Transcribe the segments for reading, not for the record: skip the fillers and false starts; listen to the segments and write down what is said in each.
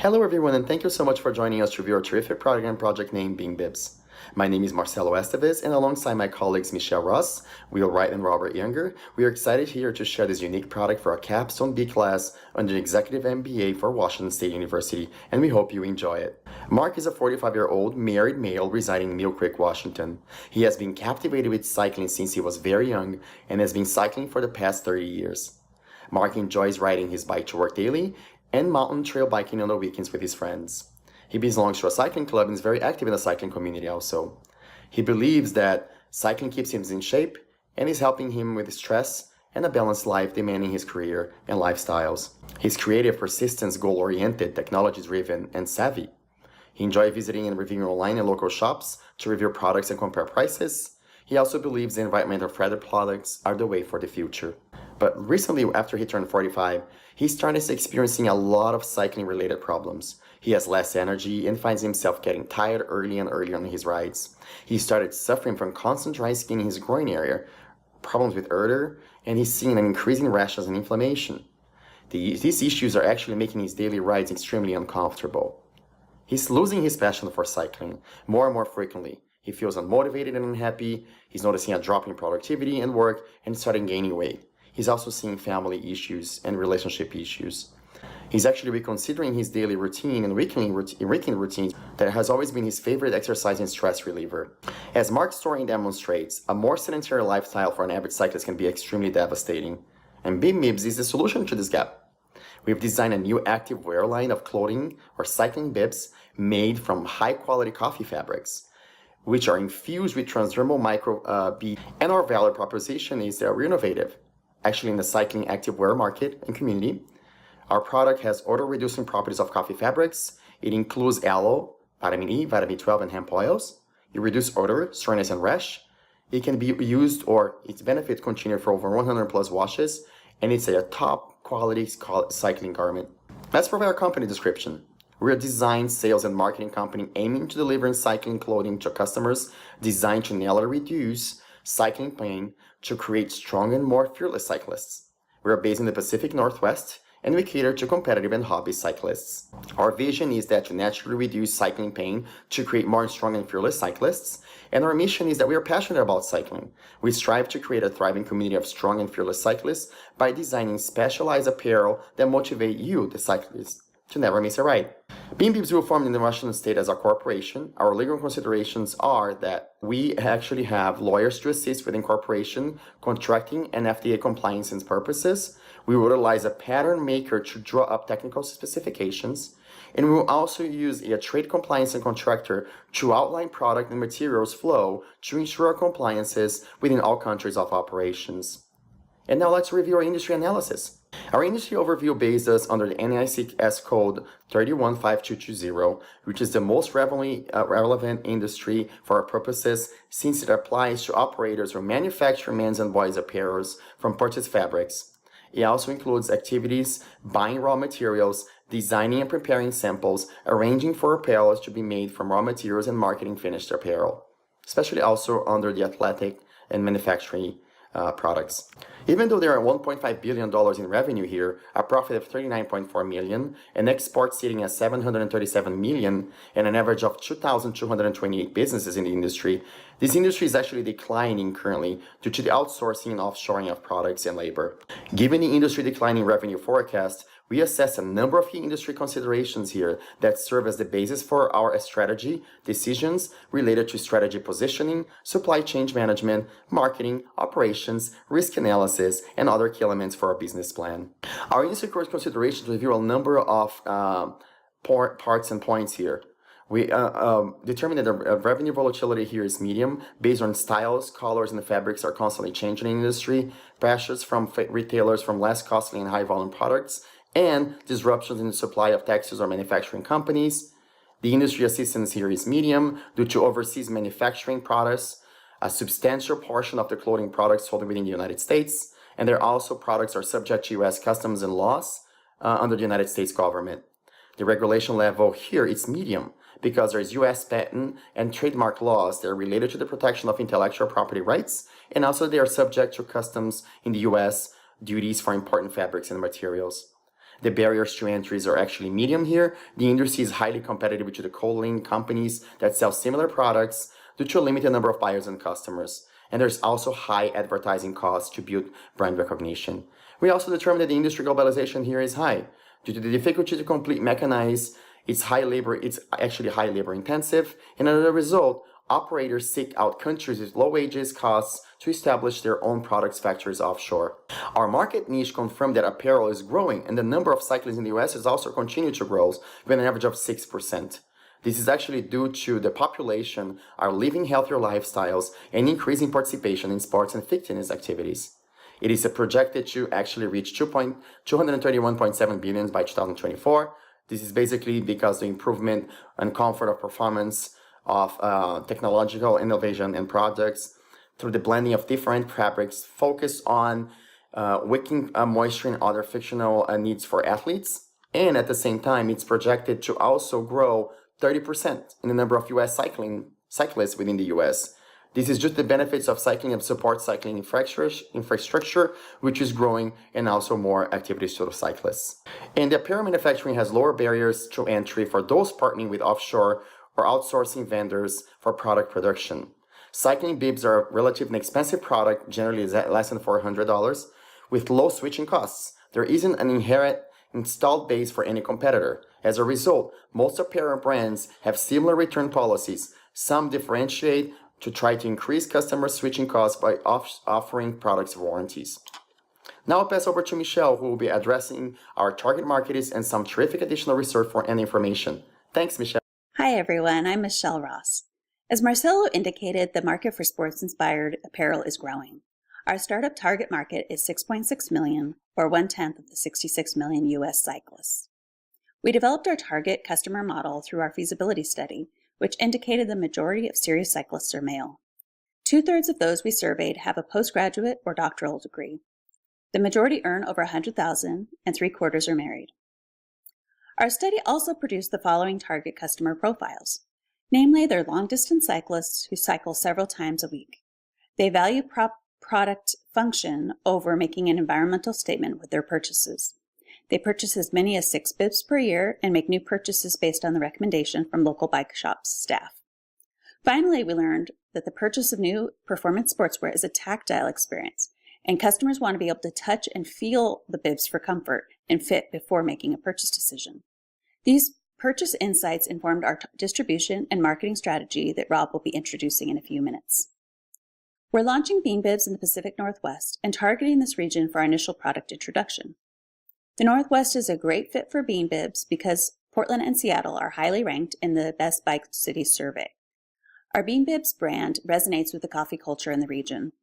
Hello everyone, and thank you so much for joining us to review our terrific product and project named Being Bibs. My name is Marcelo Esteves, and alongside my colleagues Michelle Ross, Will Wright, and Robert Younger, we are excited here to share this unique product for our Capstone B class under the Executive MBA for Washington State University, and we hope you enjoy it. Mark is a 45-year-old married male residing in Mill Creek, Washington. He has been captivated with cycling since he was very young and has been cycling for the past 30 years. Mark enjoys riding his bike to work daily and mountain trail biking on the weekends with his friends. He belongs to a cycling club and is very active in the cycling community also. He believes that cycling keeps him in shape and is helping him with stress and a balanced life demanding his career and lifestyles. He's creative, persistent, goal-oriented, technology-driven, and savvy. He enjoys visiting and reviewing online and local shops to review products and compare prices. He also believes the environmental friendly products are the way for the future. But recently, after he turned 45, he started experiencing a lot of cycling-related problems. He has less energy and finds himself getting tired early and early on his rides. He started suffering from constant dry skin in his groin area, problems with odor, and he's seeing an increasing rashes and inflammation. These issues are actually making his daily rides extremely uncomfortable. He's losing his passion for cycling more and more frequently. He feels unmotivated and unhappy. He's noticing a drop in productivity and work and starting gaining weight. He's also seeing family issues and relationship issues. He's actually reconsidering his daily routine and weekly routines that has always been his favorite exercise and stress reliever. As Mark's story demonstrates, a more sedentary lifestyle for an average cyclist can be extremely devastating. And Being Bibs is the solution to this gap. We've designed a new active wear line of clothing or cycling bibs made from high-quality coffee fabrics, which are infused with transdermal micro beads. And our value proposition is that we're innovative. Actually, in the cycling active wear market and community, our product has odor-reducing properties of coffee fabrics. It includes aloe, vitamin E, vitamin B12, and hemp oils. It reduces odor, soreness, and rash. It can be used or its benefits continue for over 100 plus washes, and it's a top quality cycling garment. Let's provide our company description. We're a design, sales, and marketing company aiming to deliver cycling clothing to customers designed to nail or reduce cycling pain to create strong and more fearless cyclists. We are based in the Pacific Northwest, and we cater to competitive and hobby cyclists. Our vision is that to naturally reduce cycling pain to create more strong and fearless cyclists, and our mission is that we are passionate about cycling. We strive to create a thriving community of strong and fearless cyclists by designing specialized apparel that motivate you, the cyclist, to never miss a ride. Being Bibs will form in the Washington State as a corporation. Our legal considerations are that we actually have lawyers to assist with incorporation, contracting, and FDA compliance and purposes. We will utilize a pattern maker to draw up technical specifications, and we will also use a trade compliance and contractor to outline product and materials flow to ensure compliances within all countries of operations. And now let's review our industry analysis. Our industry overview based us under the NAICS code 315220, which is the most relevant industry for our purposes since it applies to operators who manufacture men's and boys' apparels from purchased fabrics. It also includes activities buying raw materials, designing and preparing samples, arranging for apparel to be made from raw materials, and marketing finished apparel, especially also under the athletic and manufacturing products. Even though there are $1.5 billion in revenue here, a profit of $39.4 million, an export sitting at $737 million, and an average of 2,228 businesses in the industry, this industry is actually declining currently due to the outsourcing and offshoring of products and labor. Given the industry declining revenue forecast, we assess a number of key industry considerations here that serve as the basis for our strategy decisions related to strategy positioning, supply chain management, marketing, operations, risk analysis, and other key elements for our business plan. Our industry considerations review a number of parts and points here. We determine that the revenue volatility here is medium based on styles, colors, and the fabrics are constantly changing in the industry, pressures from retailers from less costly and high volume products, and disruptions in the supply of textiles or manufacturing companies. The industry assistance here is medium due to overseas manufacturing products, a substantial portion of the clothing products sold within the United States, and there are also products are subject to U.S. customs and laws under the United States government. The regulation level here is medium because there is U.S. patent and trademark laws that are related to the protection of intellectual property rights, and also they are subject to customs in the U.S. duties for important fabrics and materials. The barriers to entries are actually medium here. The industry is highly competitive to the co-link companies that sell similar products due to a limited number of buyers and customers. And there's also high advertising costs to build brand recognition. We also determined that the industry globalization here is high. Due to the difficulty to complete mechanize, it's actually high labor intensive, and as a result, operators seek out countries with low wages costs to establish their own products factories offshore. Our market niche confirmed that apparel is growing, and the number of cyclists in the US has also continued to grow with an average of 6%. This is actually due to the population are living healthier lifestyles and increasing participation in sports and fitness activities. It is projected to actually reach 231.7 billion by 2024. This is basically because the improvement and comfort of performance of technological innovation and products through the blending of different fabrics focused on wicking moisture and other fictional needs for athletes. And at the same time, it's projected to also grow 30% in the number of US cyclists within the US. This is just the benefits of cycling and support cycling infrastructure, which is growing, and also more activities to the cyclists. And the apparel manufacturing has lower barriers to entry for those partnering with offshore or outsourcing vendors for product production. Cycling bibs are a relatively inexpensive product, generally less than $400, with low switching costs. There isn't an inherent installed base for any competitor. As a result, most apparel brands have similar return policies. Some differentiate to try to increase customer switching costs by offering products warranties. Now I'll pass over to Michelle, who will be addressing our target markets and some terrific additional research and information. Thanks, Michelle. Hi, everyone. I'm Michelle Ross. As Marcelo indicated, the market for sports-inspired apparel is growing. Our startup target market is 6.6 million, or 1/10 of the 66 million U.S. cyclists. We developed our target customer model through our feasibility study, which indicated the majority of serious cyclists are male. 2/3 of those we surveyed have a postgraduate or doctoral degree. The majority earn over $100,000, and 3/4 are married. Our study also produced the following target customer profiles. Namely, they're long-distance cyclists who cycle several times a week. They value product function over making an environmental statement with their purchases. They purchase as many as 6 bibs per year and make new purchases based on the recommendation from local bike shops staff. Finally, we learned that the purchase of new performance sportswear is a tactile experience, and customers want to be able to touch and feel the bibs for comfort and fit before making a purchase decision. These purchase insights informed our distribution and marketing strategy that Rob will be introducing in a few minutes. We're launching bean bibs in the Pacific Northwest and targeting this region for our initial product introduction. The Northwest is a great fit for bean bibs because Portland and Seattle are highly ranked in the Best Bike Cities survey. Our bean bibs brand resonates with the coffee culture in the region,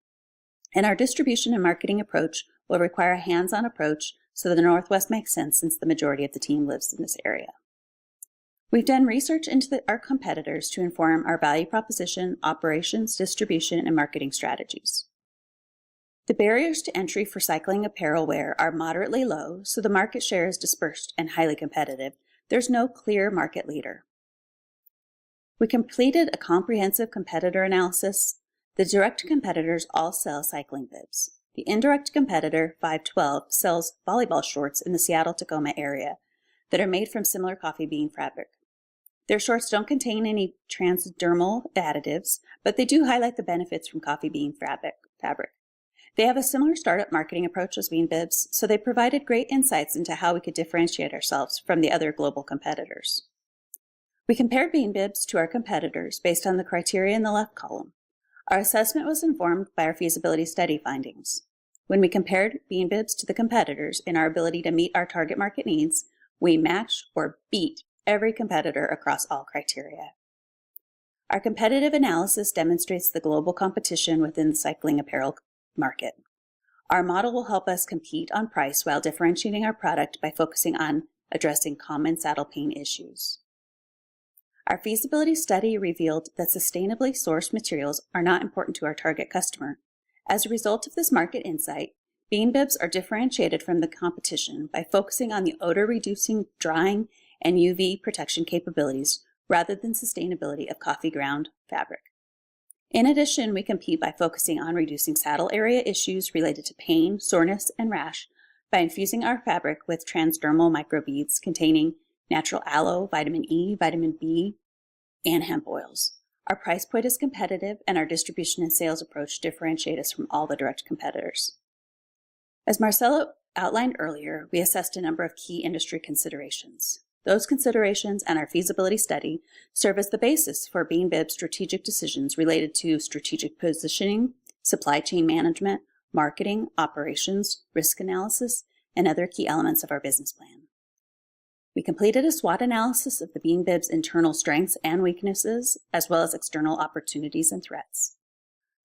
and our distribution and marketing approach will require a hands-on approach so that the Northwest makes sense since the majority of the team lives in this area. We've done research into our competitors to inform our value proposition, operations, distribution, and marketing strategies. The barriers to entry for cycling apparel wear are moderately low, so the market share is dispersed and highly competitive. There's no clear market leader. We completed a comprehensive competitor analysis. The direct competitors all sell cycling bibs. The indirect competitor, 512, sells volleyball shorts in the Seattle-Tacoma area that are made from similar coffee bean fabric. Their shorts don't contain any transdermal additives, but they do highlight the benefits from coffee bean fabric. They have a similar startup marketing approach as bean bibs, so they provided great insights into how we could differentiate ourselves from the other global competitors. We compared bean bibs to our competitors based on the criteria in the left column. Our assessment was informed by our feasibility study findings. When we compared bean bibs to the competitors in our ability to meet our target market needs, we matched or beat every competitor across all criteria. Our competitive analysis demonstrates the global competition within the cycling apparel market. Our model will help us compete on price while differentiating our product by focusing on addressing common saddle pain issues. Our feasibility study revealed that sustainably sourced materials are not important to our target customer. As a result of this market insight, bean bibs are differentiated from the competition by focusing on the odor-reducing, drying, and UV protection capabilities rather than sustainability of coffee ground fabric. In addition, we compete by focusing on reducing saddle area issues related to pain, soreness, and rash by infusing our fabric with transdermal microbeads containing natural aloe, vitamin E, vitamin B, and hemp oils. Our price point is competitive, and our distribution and sales approach differentiate us from all the direct competitors. As Marcelo outlined earlier, we assessed a number of key industry considerations. Those considerations and our feasibility study serve as the basis for Bean Bib's strategic decisions related to strategic positioning, supply chain management, marketing, operations, risk analysis, and other key elements of our business plan. We completed a SWOT analysis of the Bean Bib's internal strengths and weaknesses, as well as external opportunities and threats.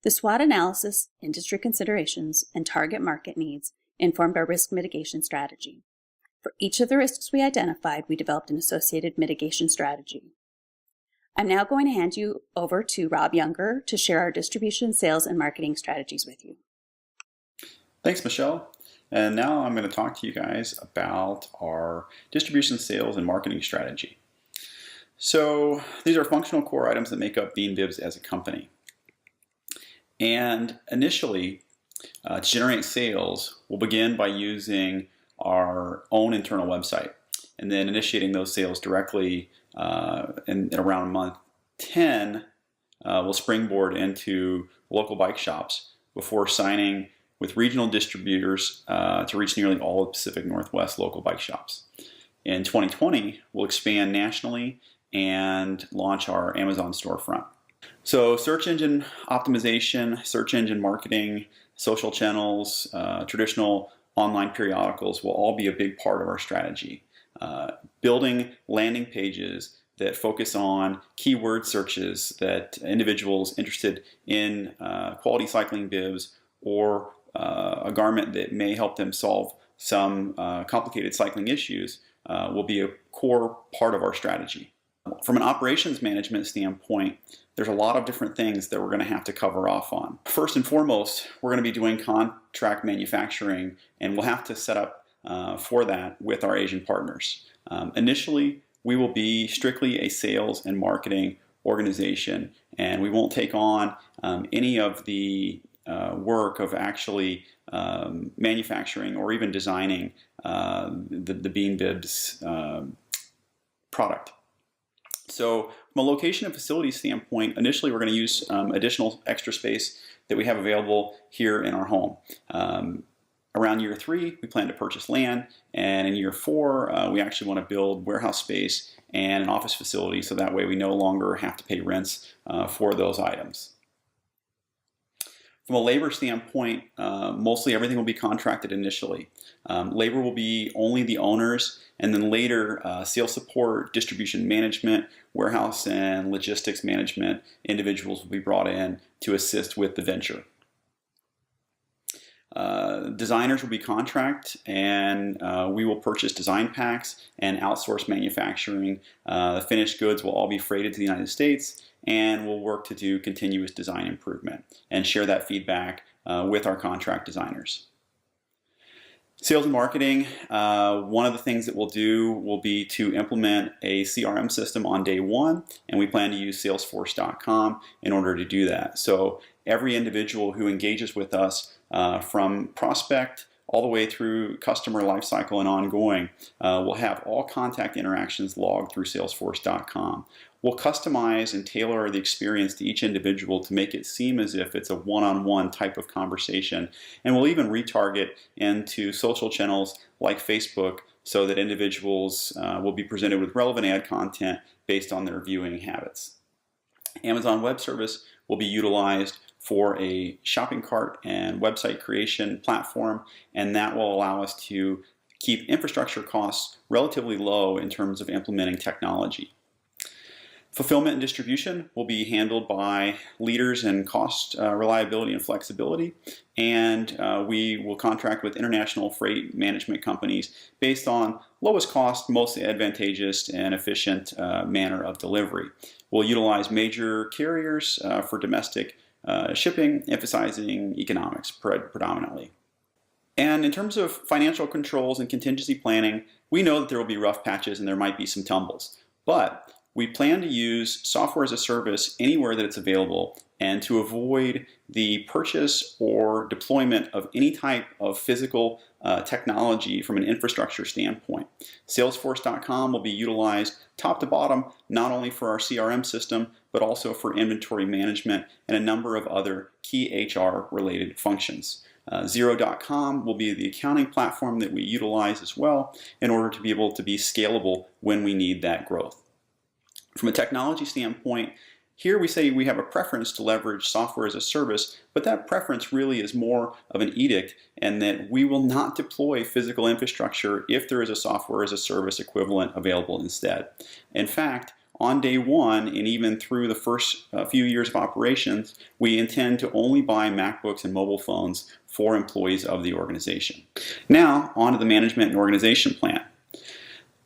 The SWOT analysis, industry considerations, and target market needs informed our risk mitigation strategy. For each of the risks we identified, we developed an associated mitigation strategy. I'm now going to hand you over to Rob Younger to share our distribution, sales, and marketing strategies with you. Thanks, Michelle. And now I'm going to talk to you guys about our distribution, sales, and marketing strategy. So these are functional core items that make up Bean Bibs as a company. And initially, to generate sales, we'll begin by using our own internal website and then initiating those sales directly in around month 10. We'll springboard into local bike shops before signing with regional distributors to reach nearly all of Pacific Northwest local bike shops. In 2020, we'll expand nationally and launch our Amazon storefront. So search engine optimization, search engine marketing, social channels, traditional online periodicals will all be a big part of our strategy. Building landing pages that focus on keyword searches that individuals interested in quality cycling bibs or a garment that may help them solve some complicated cycling issues will be a core part of our strategy. From an operations management standpoint, there's a lot of different things that we're going to have to cover off on. First and foremost, we're going to be doing contract manufacturing, and we'll have to set up for that with our Asian partners. Initially, we will be strictly a sales and marketing organization, and we won't take on any of the work of actually manufacturing or even designing the Bean Bibs product. So from a location and facility standpoint, initially we're going to use additional extra space that we have available here in our home. Around year 3, we plan to purchase land, and in year 4, we actually want to build warehouse space and an office facility, so that way we no longer have to pay rents for those items. From a labor standpoint, mostly everything will be contracted initially. Labor will be only the owners, and then later sales support, distribution management, warehouse and logistics management individuals will be brought in to assist with the venture. Designers will be contract, and we will purchase design packs and outsource manufacturing. The finished goods will all be freighted to the United States, and we'll work to do continuous design improvement and share that feedback with our contract designers. Sales and marketing, one of the things that we'll do will be to implement a CRM system on day 1, and we plan to use Salesforce.com in order to do that. So every individual who engages with us from prospect all the way through customer lifecycle and ongoing will have all contact interactions logged through Salesforce.com. We'll customize and tailor the experience to each individual to make it seem as if it's a one-on-one type of conversation. And we'll even retarget into social channels like Facebook so that individuals will be presented with relevant ad content based on their viewing habits. Amazon Web Service will be utilized for a shopping cart and website creation platform, and that will allow us to keep infrastructure costs relatively low in terms of implementing technology. Fulfillment and distribution will be handled by leaders in cost, reliability, and flexibility, and we will contract with international freight management companies based on lowest cost, most advantageous, and efficient manner of delivery. We'll utilize major carriers for domestic shipping, emphasizing economics predominantly. And in terms of financial controls and contingency planning, we know that there will be rough patches and there might be some tumbles, but we plan to use software as a service anywhere that it's available and to avoid the purchase or deployment of any type of physical technology from an infrastructure standpoint. Salesforce.com will be utilized top to bottom, not only for our CRM system, but also for inventory management and a number of other key HR related functions. Xero.com will be the accounting platform that we utilize as well in order to be able to be scalable when we need that growth. From a technology standpoint, here we say we have a preference to leverage software as a service, but that preference really is more of an edict, and that we will not deploy physical infrastructure if there is a software as a service equivalent available instead. In fact, on day one and even through the first few years of operations, we intend to only buy MacBooks and mobile phones for employees of the organization. Now, on to the management and organization plan.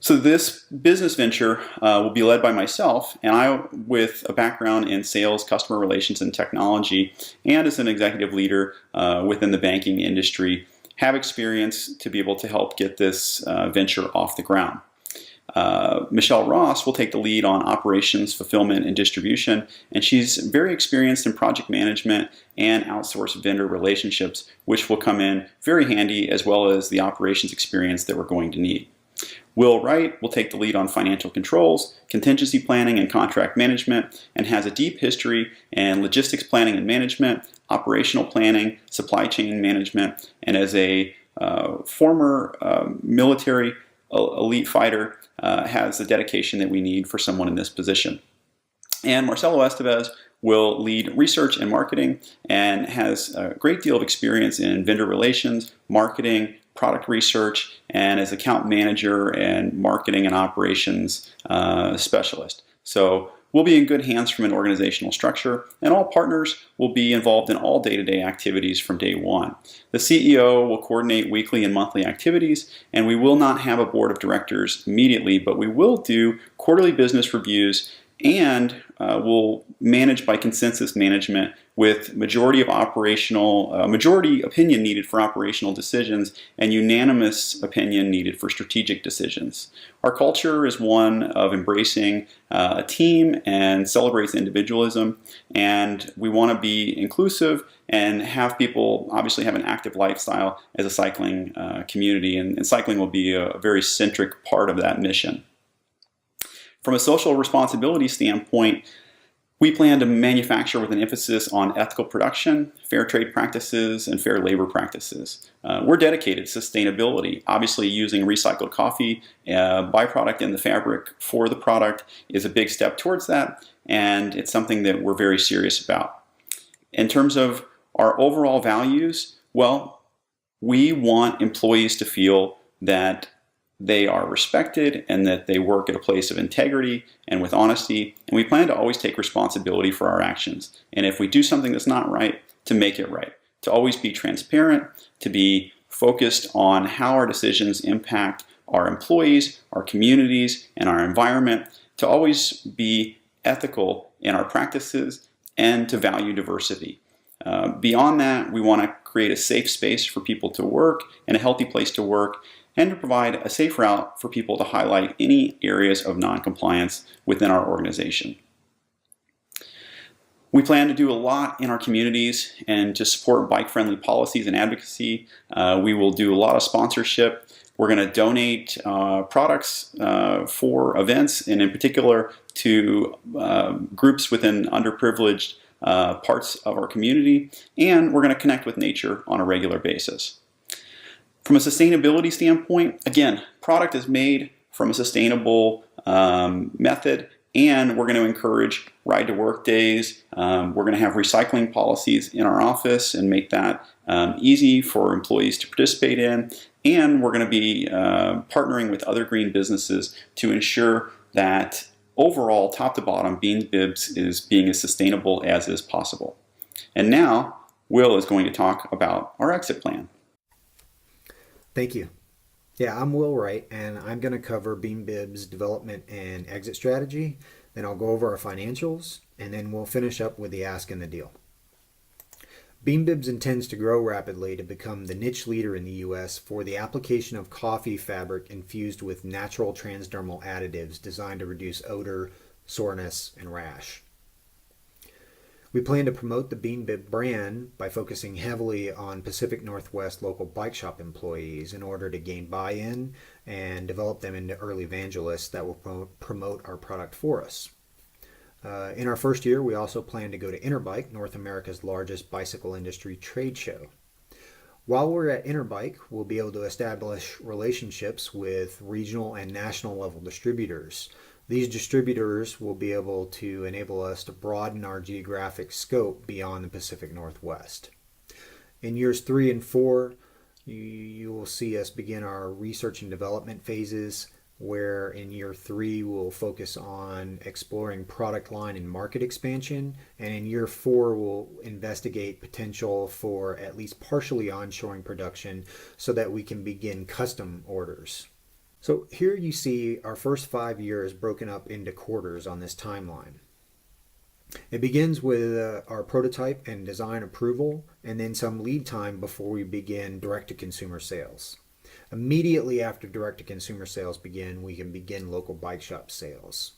So this business venture will be led by myself, and I, with a background in sales, customer relations, and technology, and as an executive leader within the banking industry, have experience to be able to help get this venture off the ground. Michelle Ross will take the lead on operations, fulfillment, and distribution, and she's very experienced in project management and outsourced vendor relationships, which will come in very handy, as well as the operations experience that we're going to need. Will Wright will take the lead on financial controls, contingency planning, and contract management, and has a deep history in logistics planning and management, operational planning, supply chain management, and as a former military elite fighter, has the dedication that we need for someone in this position. And Marcelo Estevez will lead research and marketing and has a great deal of experience in vendor relations, marketing, product research, and as account manager and marketing and operations specialist. So we'll be in good hands from an organizational structure, and all partners will be involved in all day-to-day activities from day one. The CEO will coordinate weekly and monthly activities, and we will not have a board of directors immediately, but we will do quarterly business reviews, and we'll manage by consensus management with majority opinion needed for operational decisions and unanimous opinion needed for strategic decisions. Our culture is one of embracing a team and celebrates individualism, and we want to be inclusive and have people obviously have an active lifestyle as a cycling community, and cycling will be a very centric part of that mission. From a social responsibility standpoint, we plan to manufacture with an emphasis on ethical production, fair trade practices, and fair labor practices. We're dedicated to sustainability. Obviously, using recycled coffee, byproduct in the fabric for the product, is a big step towards that, and it's something that we're very serious about. In terms of our overall values, well, we want employees to feel that they are respected and that they work at a place of integrity and with honesty, and we plan to always take responsibility for our actions. And if we do something that's not right, to make it right, to always be transparent, to be focused on how our decisions impact our employees, our communities, and our environment, to always be ethical in our practices, and to value diversity. Beyond that, we want to create a safe space for people to work and a healthy place to work, and to provide a safe route for people to highlight any areas of non-compliance within our organization. We plan to do a lot in our communities and to support bike-friendly policies and advocacy. We will do a lot of sponsorship. We're going to donate products for events, and in particular to groups within underprivileged parts of our community, and we're going to connect with nature on a regular basis. From a sustainability standpoint, again, product is made from a sustainable method, and we're going to encourage ride-to-work days. We're going to have recycling policies in our office and make that easy for employees to participate in, and we're going to be partnering with other green businesses to ensure that overall, top to bottom, Bean Bibs is being as sustainable as is possible. And now, Will is going to talk about our exit plan. Thank you. Yeah, I'm Will Wright, and I'm going to cover Bean Bib's development and exit strategy. Then I'll go over our financials, and then we'll finish up with the ask and the deal. Bean Bibs intends to grow rapidly to become the niche leader in the U.S. for the application of coffee fabric infused with natural transdermal additives designed to reduce odor, soreness, and rash. We plan to promote the Bean Bib brand by focusing heavily on Pacific Northwest local bike shop employees in order to gain buy-in and develop them into early evangelists that will promote our product for us. In our first year, we also plan to go to Interbike, North America's largest bicycle industry trade show. While we're at Interbike, we'll be able to establish relationships with regional and national level distributors. These distributors will be able to enable us to broaden our geographic scope beyond the Pacific Northwest. In years 3 and 4, you will see us begin our research and development phases, where in year 3 we'll focus on exploring product line and market expansion, and in year 4 we'll investigate potential for at least partially onshoring production so that we can begin custom orders. So here you see our first 5 years broken up into quarters on this timeline. It begins with our prototype and design approval, and then some lead time before we begin direct-to-consumer sales. Immediately after direct-to-consumer sales begin, we can begin local bike shop sales.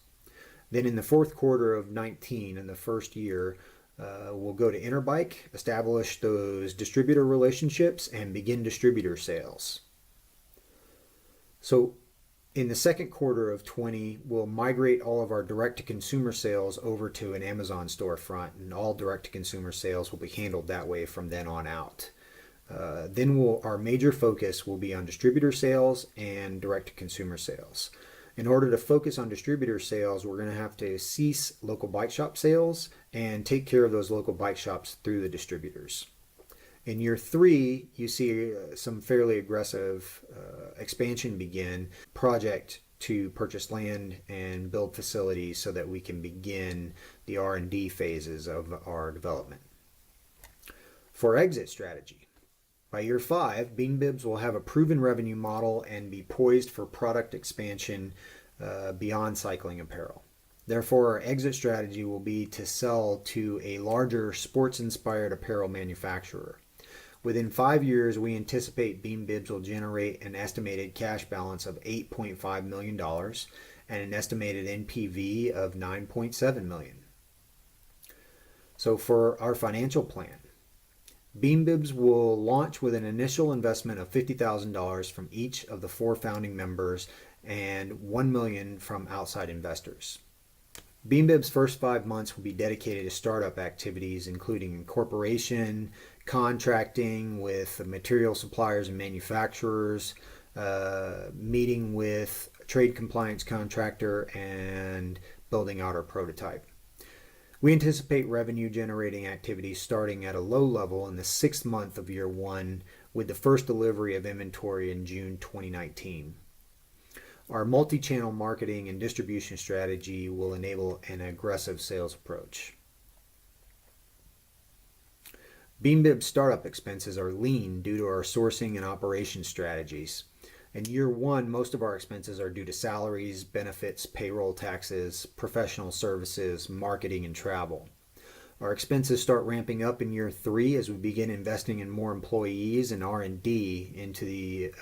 Then in the fourth quarter of 19, in the first year, we'll go to Interbike, establish those distributor relationships, and begin distributor sales. So in the second quarter of 20, we'll migrate all of our direct-to-consumer sales over to an Amazon storefront, and all direct-to-consumer sales will be handled that way from then on out. Then our major focus will be on distributor sales and direct-to-consumer sales. In order to focus on distributor sales, we're going to have to cease local bike shop sales and take care of those local bike shops through the distributors. In year 3, you see some fairly aggressive expansion begin, project to purchase land and build facilities so that we can begin the R&D phases of our development. For exit strategy, by year 5, Bean Bibs will have a proven revenue model and be poised for product expansion beyond cycling apparel. Therefore, our exit strategy will be to sell to a larger sports-inspired apparel manufacturer. Within 5 years, we anticipate Bean Bibs will generate an estimated cash balance of $8.5 million and an estimated NPV of $9.7 million. So for our financial plan, Bean Bibs will launch with an initial investment of $50,000 from each of the 4 founding members and $1 million from outside investors. Bean Bib's first 5 months will be dedicated to startup activities, including incorporation, contracting with material suppliers and manufacturers, meeting with a trade compliance contractor, and building out our prototype. We anticipate revenue generating activities starting at a low level in the 6th month of year 1, with the first delivery of inventory in June 2019. Our multi-channel marketing and distribution strategy will enable an aggressive sales approach. Bean Bib's startup expenses are lean due to our sourcing and operations strategies. In year 1, most of our expenses are due to salaries, benefits, payroll taxes, professional services, marketing, and travel. Our expenses start ramping up in year 3 as we begin investing in more employees and R&D into the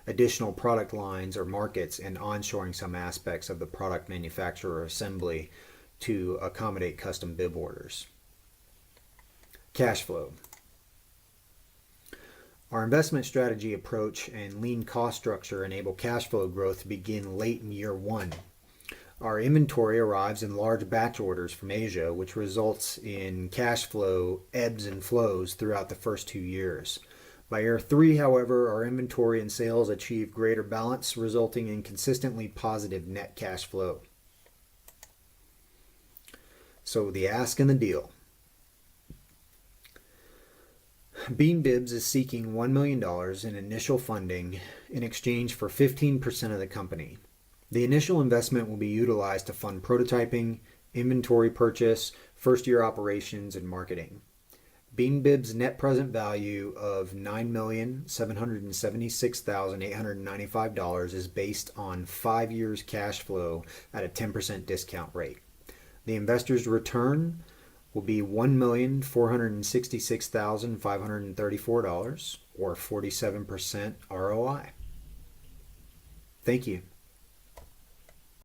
additional product lines or markets, and onshoring some aspects of the product manufacturer assembly to accommodate custom bib orders. Cash flow. Our investment strategy approach and lean cost structure enable cash flow growth to begin late in year 1. Our inventory arrives in large batch orders from Asia, which results in cash flow ebbs and flows throughout the first 2 years. By year 3, however, our inventory and sales achieve greater balance, resulting in consistently positive net cash flow. So the ask and the deal. Bean Bibs is seeking $1 million in initial funding in exchange for 15% of the company. The initial investment will be utilized to fund prototyping, inventory purchase, first-year operations, and marketing. Bean Bib's net present value of $9,776,895 is based on 5 years cash flow at a 10% discount rate. The investor's return will be $1,466,534, or 47% ROI. Thank you.